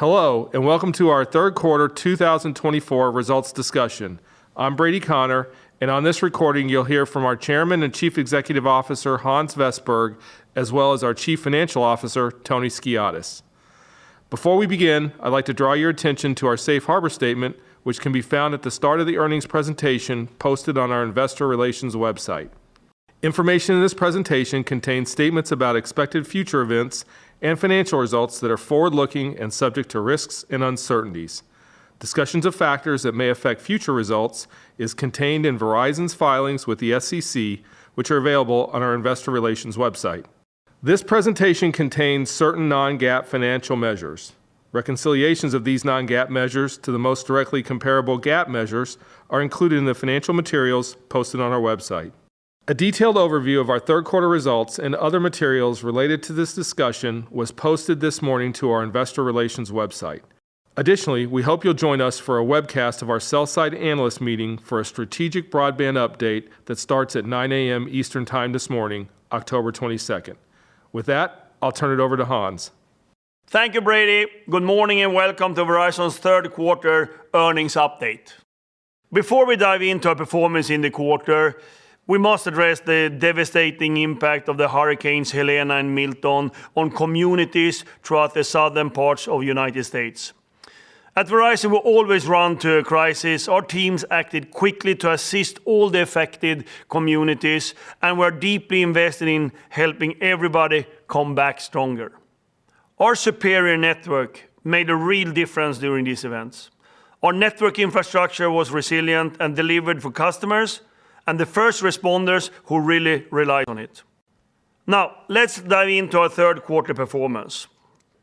Hello, and welcome to our third quarter 2024 results discussion. I'm Brady Connor, and on this recording, you'll hear from our Chairman and Chief Executive Officer, Hans Vestberg, as well as our Chief Financial Officer, Tony Skiadas. Before we begin, I'd like to draw your attention to our Safe Harbor Statement, which can be found at the start of the earnings presentation posted on our Investor Relations website. Information in this presentation contains statements about expected future events and financial results that are forward-looking and subject to risks and uncertainties. Discussions of factors that may affect future results is contained in Verizon's filings with the SEC, which are available on our Investor Relations website. This presentation contains certain non-GAAP financial measures. Reconciliations of these non-GAAP measures to the most directly comparable GAAP measures are included in the financial materials posted on our website. A detailed overview of our third quarter results and other materials related to this discussion was posted this morning to our Investor Relations website. Additionally, we hope you'll join us for a webcast of our sell-side analyst meeting for a strategic broadband update that starts at 9 a.m. Eastern Time this morning, October 22nd. With that, I'll turn it over to Hans. Thank you, Brady. Good morning and welcome to Verizon's third quarter earnings update. Before we dive into our performance in the quarter, we must address the devastating impact of the hurricanes Helene and Milton on communities throughout the southern parts of the United States. At Verizon, we always run to a crisis. Our teams acted quickly to assist all the affected communities, and we're deeply invested in helping everybody come back stronger. Our superior network made a real difference during these events. Our network infrastructure was resilient and delivered for customers and the first responders who really relied on it. Now, let's dive into our third quarter performance.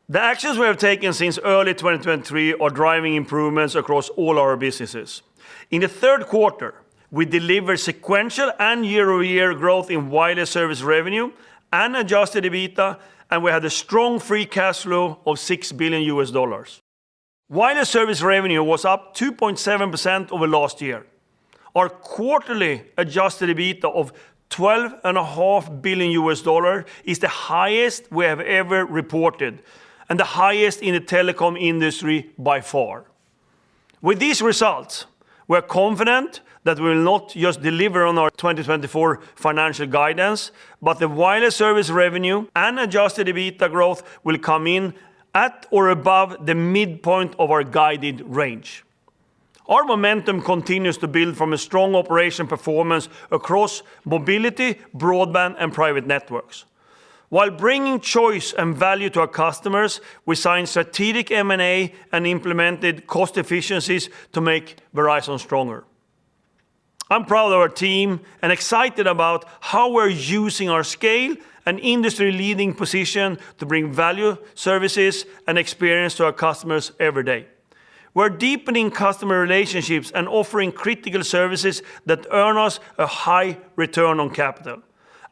The actions we have taken since early 2023 are driving improvements across all our businesses. In the third quarter, we delivered sequential and year-over-year growth in wireless service revenue and adjusted EBITDA, and we had a strong free cash flow of $6 billion. Wireless service revenue was up 2.7% over last year. Our quarterly adjusted EBITDA of $12.5 billion is the highest we have ever reported and the highest in the telecom industry by far. With these results, we're confident that we will not just deliver on our 2024 financial guidance, but the wireless service revenue and adjusted EBITDA growth will come in at or above the midpoint of our guided range. Our momentum continues to build from a strong operation performance across mobility, broadband, and private networks. While bringing choice and value to our customers, we signed strategic M&A and implemented cost efficiencies to make Verizon stronger. I'm proud of our team and excited about how we're using our scale and industry-leading position to bring value, services, and experience to our customers every day. We're deepening customer relationships and offering critical services that earn us a high return on capital.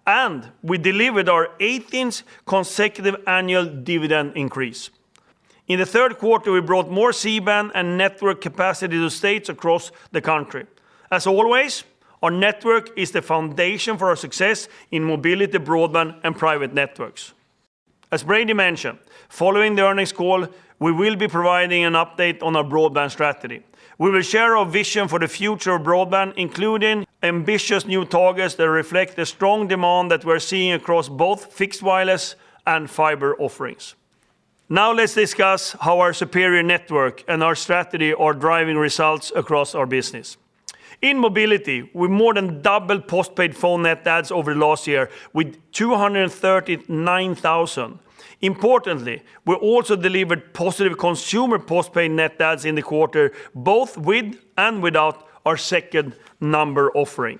And we delivered our 18th consecutive annual dividend increase. In the third quarter, we brought more C-band and network capacity to states across the country. As always, our network is the foundation for our success in mobility, broadband, and private networks. As Brady mentioned, following the earnings call, we will be providing an update on our broadband strategy. We will share our vision for the future of broadband, including ambitious new targets that reflect the strong demand that we're seeing across both fixed wireless and fiber offerings. Now let's discuss how our superior network and our strategy are driving results across our business. In mobility, we more than doubled postpaid phone net adds over the last year with 239,000. Importantly, we also delivered positive consumer postpaid net adds in the quarter, both with and without our second number offering.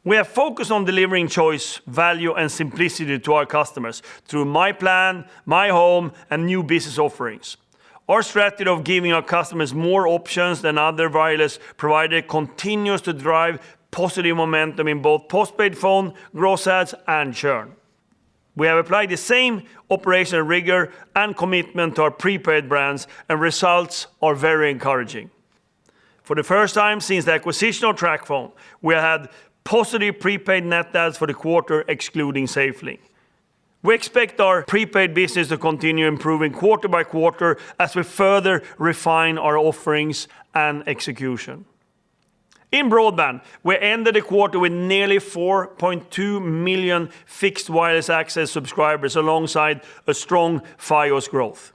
We have focused on delivering choice, value, and simplicity to our customers through My Plan, My Home, and new business offerings. Our strategy of giving our customers more options than other wireless providers continues to drive positive momentum in both postpaid phone, gross adds, and churn. We have applied the same operational rigor and commitment to our prepaid brands, and results are very encouraging. For the first time since the acquisition of TracFone, we had positive prepaid net adds for the quarter excluding SafeLink. We expect our prepaid business to continue improving quarter by quarter as we further refine our offerings and execution. In broadband, we ended the quarter with nearly 4.2 million fixed wireless access subscribers alongside a strong Fios growth.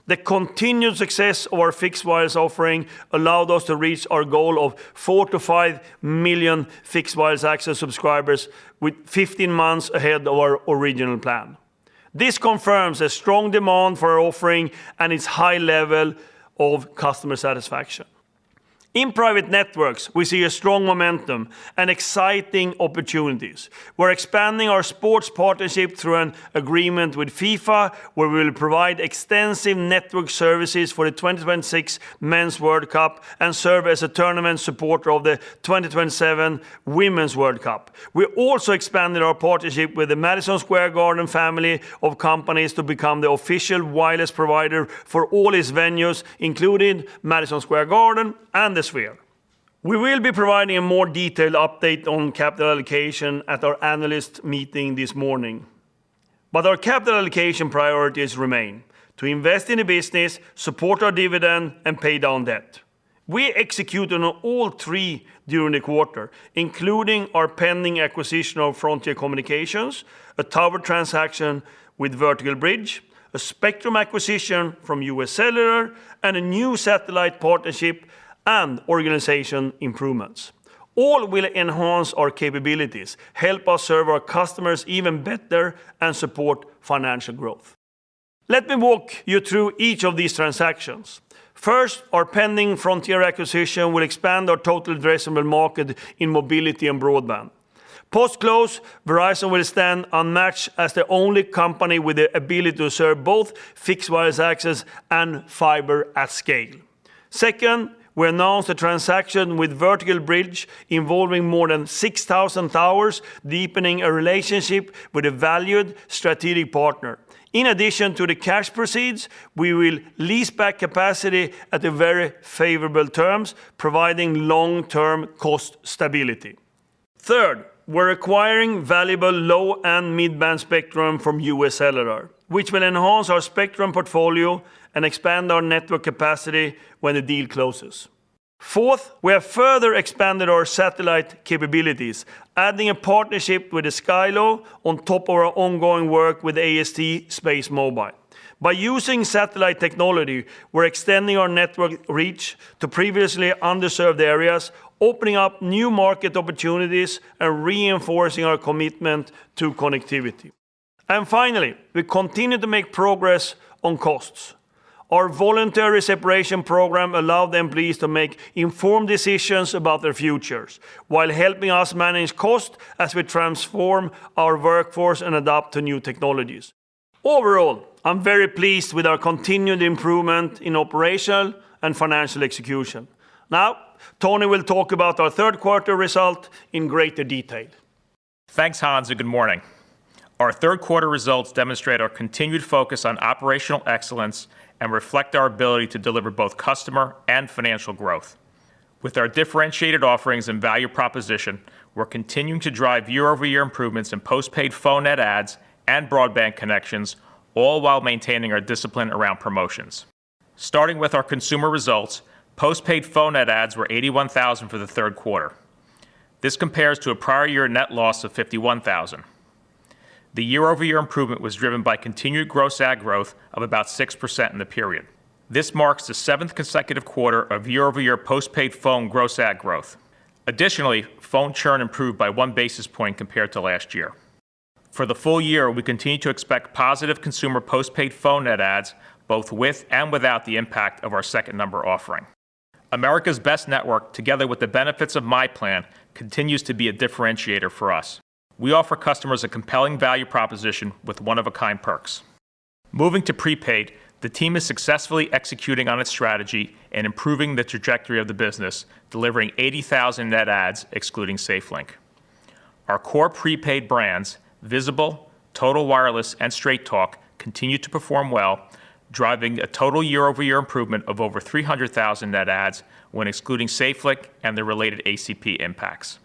The continued success of our fixed wireless offering allowed us to reach our goal of 4 to 5 million fixed wireless access subscribers with 15 months ahead of our original plan. This confirms a strong demand for our offering and its high level of customer satisfaction. In private networks, we see a strong momentum and exciting opportunities. We're expanding our sports partnership through an agreement with FIFA, where we will provide extensive network services for the 2026 Men's World Cup and serve as a tournament supporter of the 2027 Women's World Cup. We also expanded our partnership with the Madison Square Garden family of companies to become the official wireless provider for all its venues, including Madison Square Garden and the Sphere. We will be providing a more detailed update on capital allocation at our analyst meeting this morning. But our capital allocation priorities remain to invest in the business, support our dividend, and pay down debt. We executed on all three during the quarter, including our pending acquisition of Frontier Communications, a tower transaction with Vertical Bridge, a spectrum acquisition from US Cellular, and a new satellite partnership and organization improvements. All will enhance our capabilities, help us serve our customers even better, and support financial growth. Let me walk you through each of these transactions. First, our pending Frontier acquisition will expand our total addressable market in mobility and broadband. Post-close, Verizon will stand unmatched as the only company with the ability to serve both fixed wireless access and fiber at scale. Second, we announced a transaction with Vertical Bridge involving more than 6,000 towers, deepening a relationship with a valued strategic partner. In addition to the cash proceeds, we will lease back capacity at very favorable terms, providing long-term cost stability. Third, we're acquiring valuable low and mid-band spectrum from US Cellular, which will enhance our spectrum portfolio and expand our network capacity when the deal closes. Fourth, we have further expanded our satellite capabilities, adding a partnership with Skylo on top of our ongoing work with AST SpaceMobile. By using satellite technology, we're extending our network reach to previously underserved areas, opening up new market opportunities and reinforcing our commitment to connectivity. And finally, we continue to make progress on costs. Our voluntary separation program allowed the employees to make informed decisions about their futures, while helping us manage costs as we transform our workforce and adapt to new technologies. Overall, I'm very pleased with our continued improvement in operational and financial execution. Now, Tony will talk about our third quarter result in greater detail. Thanks, Hans, and good morning. Our third quarter results demonstrate our continued focus on operational excellence and reflect our ability to deliver both customer and financial growth. With our differentiated offerings and value proposition, we're continuing to drive year-over-year improvements in postpaid phone net adds and broadband connections, all while maintaining our discipline around promotions. Starting with our consumer results, postpaid phone net adds were 81,000 for the third quarter. This compares to a prior year net loss of 51,000. The year-over-year improvement was driven by continued gross add growth of about 6% in the period. This marks the seventh consecutive quarter of year-over-year postpaid phone gross add growth. Additionally, phone churn improved by 1 basis point compared to last year. For the full year, we continue to expect positive consumer postpaid phone net adds, both with and without the impact of our second number offering. America's Best Network, together with the benefits of myPlan, continues to be a differentiator for us. We offer customers a compelling value proposition with one-of-a-kind perks. Moving to prepaid, the team is successfully executing on its strategy and improving the trajectory of the business, delivering 80,000 net adds, excluding SafeLink. Our core prepaid brands, Visible, Total Wireless, and Straight Talk, continue to perform well, driving a total year-over-year improvement of over 300,000 net adds when excluding SafeLink and the related ACP impacts.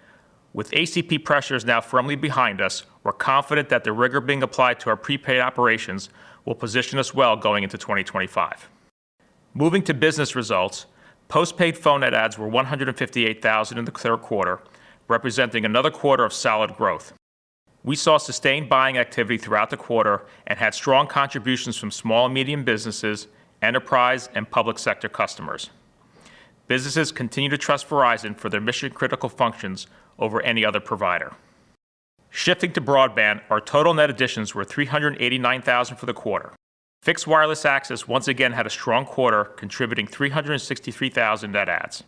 With ACP pressures now firmly behind us, we're confident that the rigor being applied to our prepaid operations will position us well going into 2025. Moving to business results, postpaid phone net adds were 158,000 in the third quarter, representing another quarter of solid growth. We saw sustained buying activity throughout the quarter and had strong contributions from small and medium businesses, enterprise, and public sector customers. Businesses continue to trust Verizon for their mission-critical functions over any other provider. Shifting to broadband, our total net additions were 389,000 for the quarter. Fixed wireless access once again had a strong quarter, contributing 363,000 net adds.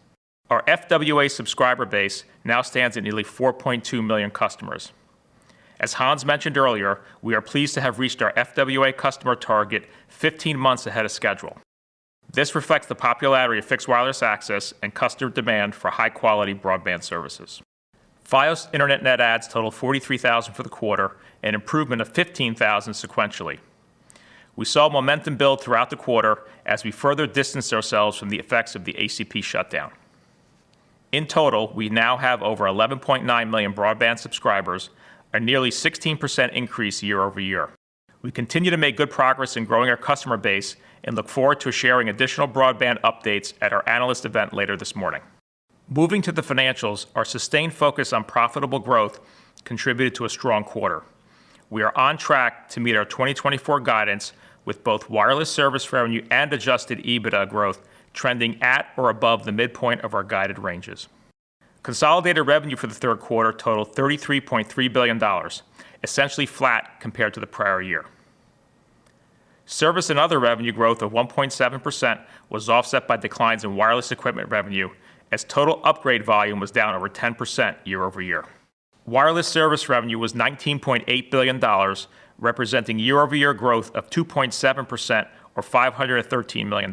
Our FWA subscriber base now stands at nearly 4.2 million customers. As Hans mentioned earlier, we are pleased to have reached our FWA customer target 15 months ahead of schedule. This reflects the popularity of fixed wireless access and customer demand for high-quality broadband services. Fios Internet net adds totaled 43,000 for the quarter, an improvement of 15,000 sequentially. We saw momentum build throughout the quarter as we further distanced ourselves from the effects of the ACP shutdown. In total, we now have over 11.9 million broadband subscribers, a nearly 16% increase year over year. We continue to make good progress in growing our customer base and look forward to sharing additional broadband updates at our analyst event later this morning. Moving to the financials, our sustained focus on profitable growth contributed to a strong quarter. We are on track to meet our 2024 guidance with both wireless service revenue and adjusted EBITDA growth trending at or above the midpoint of our guided ranges. Consolidated revenue for the third quarter totaled $33.3 billion, essentially flat compared to the prior year. Service and other revenue growth of 1.7% was offset by declines in wireless equipment revenue, as total upgrade volume was down over 10% year over year. Wireless service revenue was $19.8 billion, representing year-over-year growth of 2.7% or $513 million.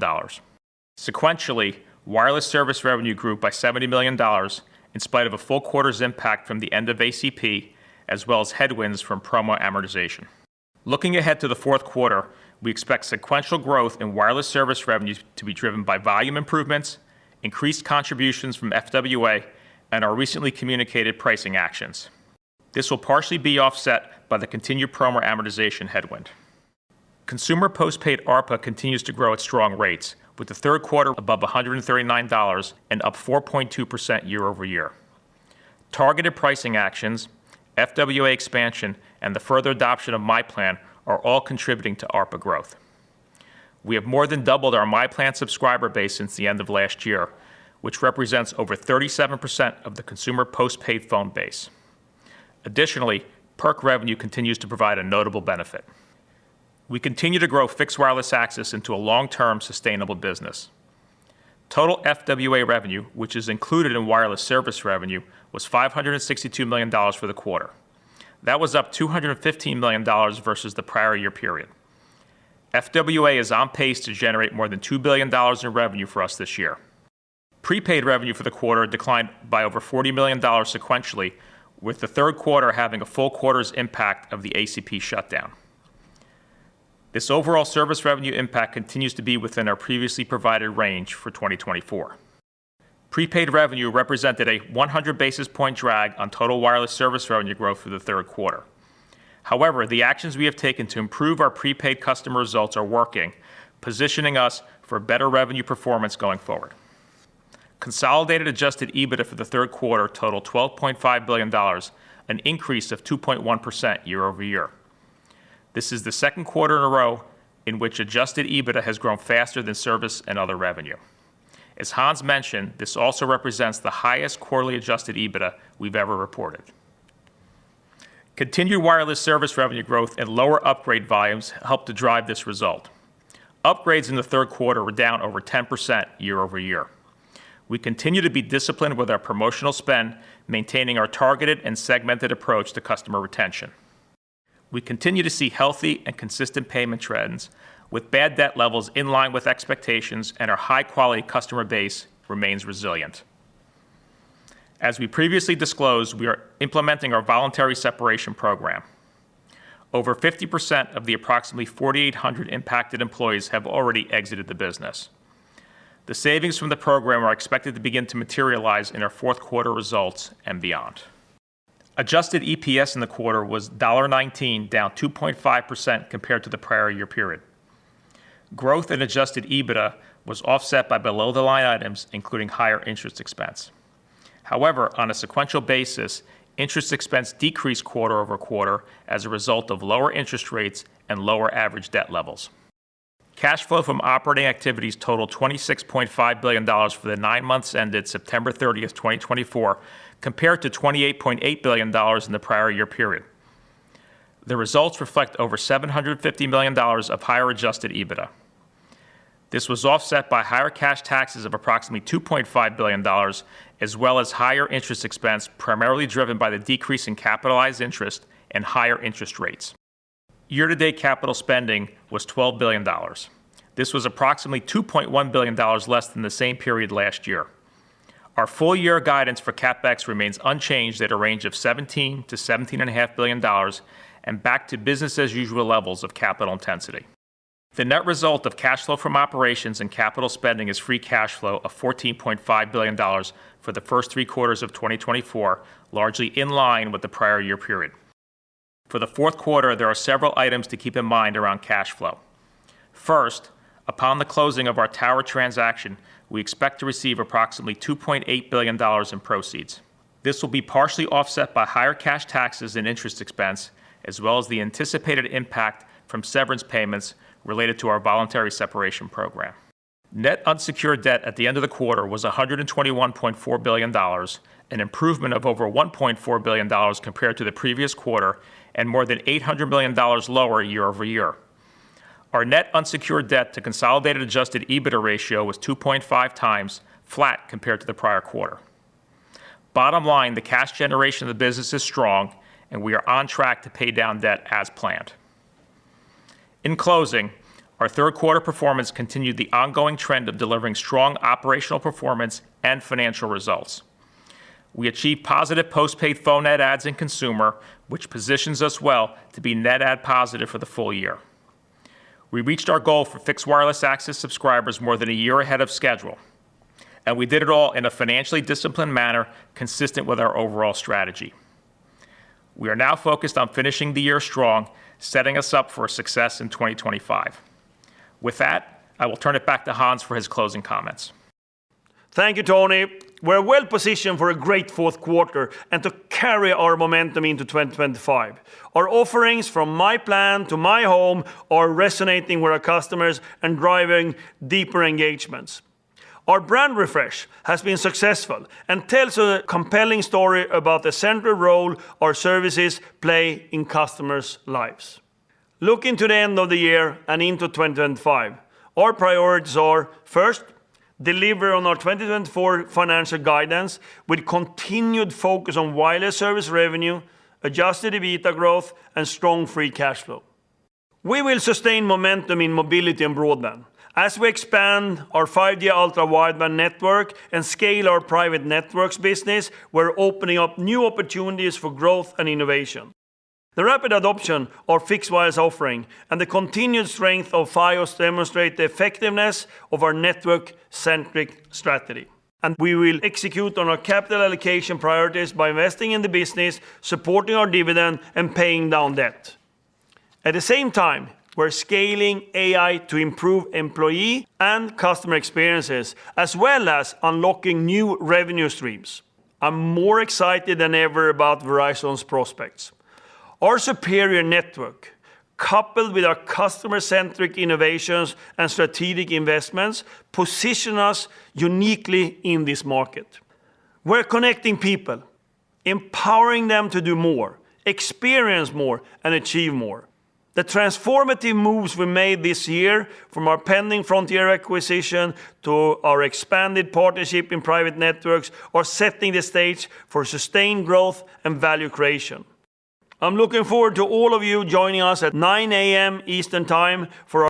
Sequentially, wireless service revenue grew by $70 million in spite of a full quarter's impact from the end of ACP, as well as headwinds from promo amortization. Looking ahead to the fourth quarter, we expect sequential growth in wireless service revenues to be driven by volume improvements, increased contributions from FWA, and our recently communicated pricing actions. This will partially be offset by the continued promo amortization headwind. Consumer postpaid ARPA continues to grow at strong rates, with the third quarter above $139 and up 4.2% year over year. Targeted pricing actions, FWA expansion, and the further adoption of MyPlan are all contributing to ARPA growth. We have more than doubled our MyPlan subscriber base since the end of last year, which represents over 37% of the consumer postpaid phone base. Additionally, perk revenue continues to provide a notable benefit. We continue to grow fixed wireless access into a long-term sustainable business. Total FWA revenue, which is included in wireless service revenue, was $562 million for the quarter. That was up $215 million versus the prior year period. FWA is on pace to generate more than $2 billion in revenue for us this year. Prepaid revenue for the quarter declined by over $40 million sequentially, with the third quarter having a full quarter's impact of the ACP shutdown. This overall service revenue impact continues to be within our previously provided range for 2024. Prepaid revenue represented a 100 basis point drag on total wireless service revenue growth for the third quarter. However, the actions we have taken to improve our prepaid customer results are working, positioning us for better revenue performance going forward. Consolidated adjusted EBITDA for the third quarter totaled $12.5 billion, an increase of 2.1% year over year. This is the second quarter in a row in which adjusted EBITDA has grown faster than service and other revenue. As Hans mentioned, this also represents the highest quarterly adjusted EBITDA we've ever reported. Continued wireless service revenue growth and lower upgrade volumes helped to drive this result. Upgrades in the third quarter were down over 10% year over year. We continue to be disciplined with our promotional spend, maintaining our targeted and segmented approach to customer retention. We continue to see healthy and consistent payment trends, with bad debt levels in line with expectations, and our high-quality customer base remains resilient. As we previously disclosed, we are implementing our voluntary separation program. Over 50% of the approximately 4,800 impacted employees have already exited the business. The savings from the program are expected to begin to materialize in our fourth quarter results and beyond. Adjusted EPS in the quarter was $1.19, down 2.5% compared to the prior year period. Growth in adjusted EBITDA was offset by below-the-line items, including higher interest expense. However, on a sequential basis, interest expense decreased quarter over quarter as a result of lower interest rates and lower average debt levels. Cash flow from operating activities totaled $26.5 billion for the 9 months ended September 30th, 2024, compared to $28.8 billion in the prior year period. The results reflect over $750 million of higher adjusted EBITDA. This was offset by higher cash taxes of approximately $2.5 billion, as well as higher interest expense, primarily driven by the decrease in capitalized interest and higher interest rates. Year-to-date capital spending was $12 billion. This was approximately $2.1 billion less than the same period last year. Our full-year guidance for CapEx remains unchanged at a range of $17 to $17.5 billion and back to business-as-usual levels of capital intensity. The net result of cash flow from operations and capital spending is free cash flow of $14.5 billion for the first 3 quarters of 2024, largely in line with the prior year period. For the fourth quarter, there are several items to keep in mind around cash flow. First, upon the closing of our tower transaction, we expect to receive approximately $2.8 billion in proceeds. This will be partially offset by higher cash taxes and interest expense, as well as the anticipated impact from severance payments related to our voluntary separation program. Net unsecured debt at the end of the quarter was $121.4 billion, an improvement of over $1.4 billion compared to the previous quarter, and more than $800 million lower year over year. Our net unsecured debt to consolidated adjusted EBITDA ratio was 2.5 times, flat compared to the prior quarter. Bottom line, the cash generation of the business is strong, and we are on track to pay down debt as planned. In closing, our third quarter performance continued the ongoing trend of delivering strong operational performance and financial results. We achieved positive postpaid phone net adds in consumer, which positions us well to be net add positive for the full year. We reached our goal for fixed wireless access subscribers more than a year ahead of schedule, and we did it all in a financially disciplined manner consistent with our overall strategy. We are now focused on finishing the year strong, setting us up for success in 2025. With that, I will turn it back to Hans for his closing comments. Thank you, Tony. We're well positioned for a great fourth quarter and to carry our momentum into 2025. Our offerings from My Plan to My Home are resonating with our customers and driving deeper engagements. Our brand refresh has been successful and tells a compelling story about the central role our services play in customers' lives. Looking to the end of the year and into 2025, our priorities are, first, deliver on our 2024 financial guidance with continued focus on wireless service revenue, adjusted EBITDA growth, and strong free cash flow. We will sustain momentum in mobility and broadband. As we expand our 5G ultra-wideband network and scale our private networks business, we're opening up new opportunities for growth and innovation. The rapid adoption of fixed wireless offering and the continued strength of Fios demonstrate the effectiveness of our network-centric strategy. And we will execute on our capital allocation priorities by investing in the business, supporting our dividend, and paying down debt. At the same time, we're scaling AI to improve employee and customer experiences, as well as unlocking new revenue streams. I'm more excited than ever about Verizon's prospects. Our superior network, coupled with our customer-centric innovations and strategic investments, position us uniquely in this market. We're connecting people, empowering them to do more, experience more, and achieve more. The transformative moves we made this year, from our pending Frontier acquisition to our expanded partnership in private networks, are setting the stage for sustained growth and value creation. I'm looking forward to all of you joining us at 9 a.m. Eastern Time for our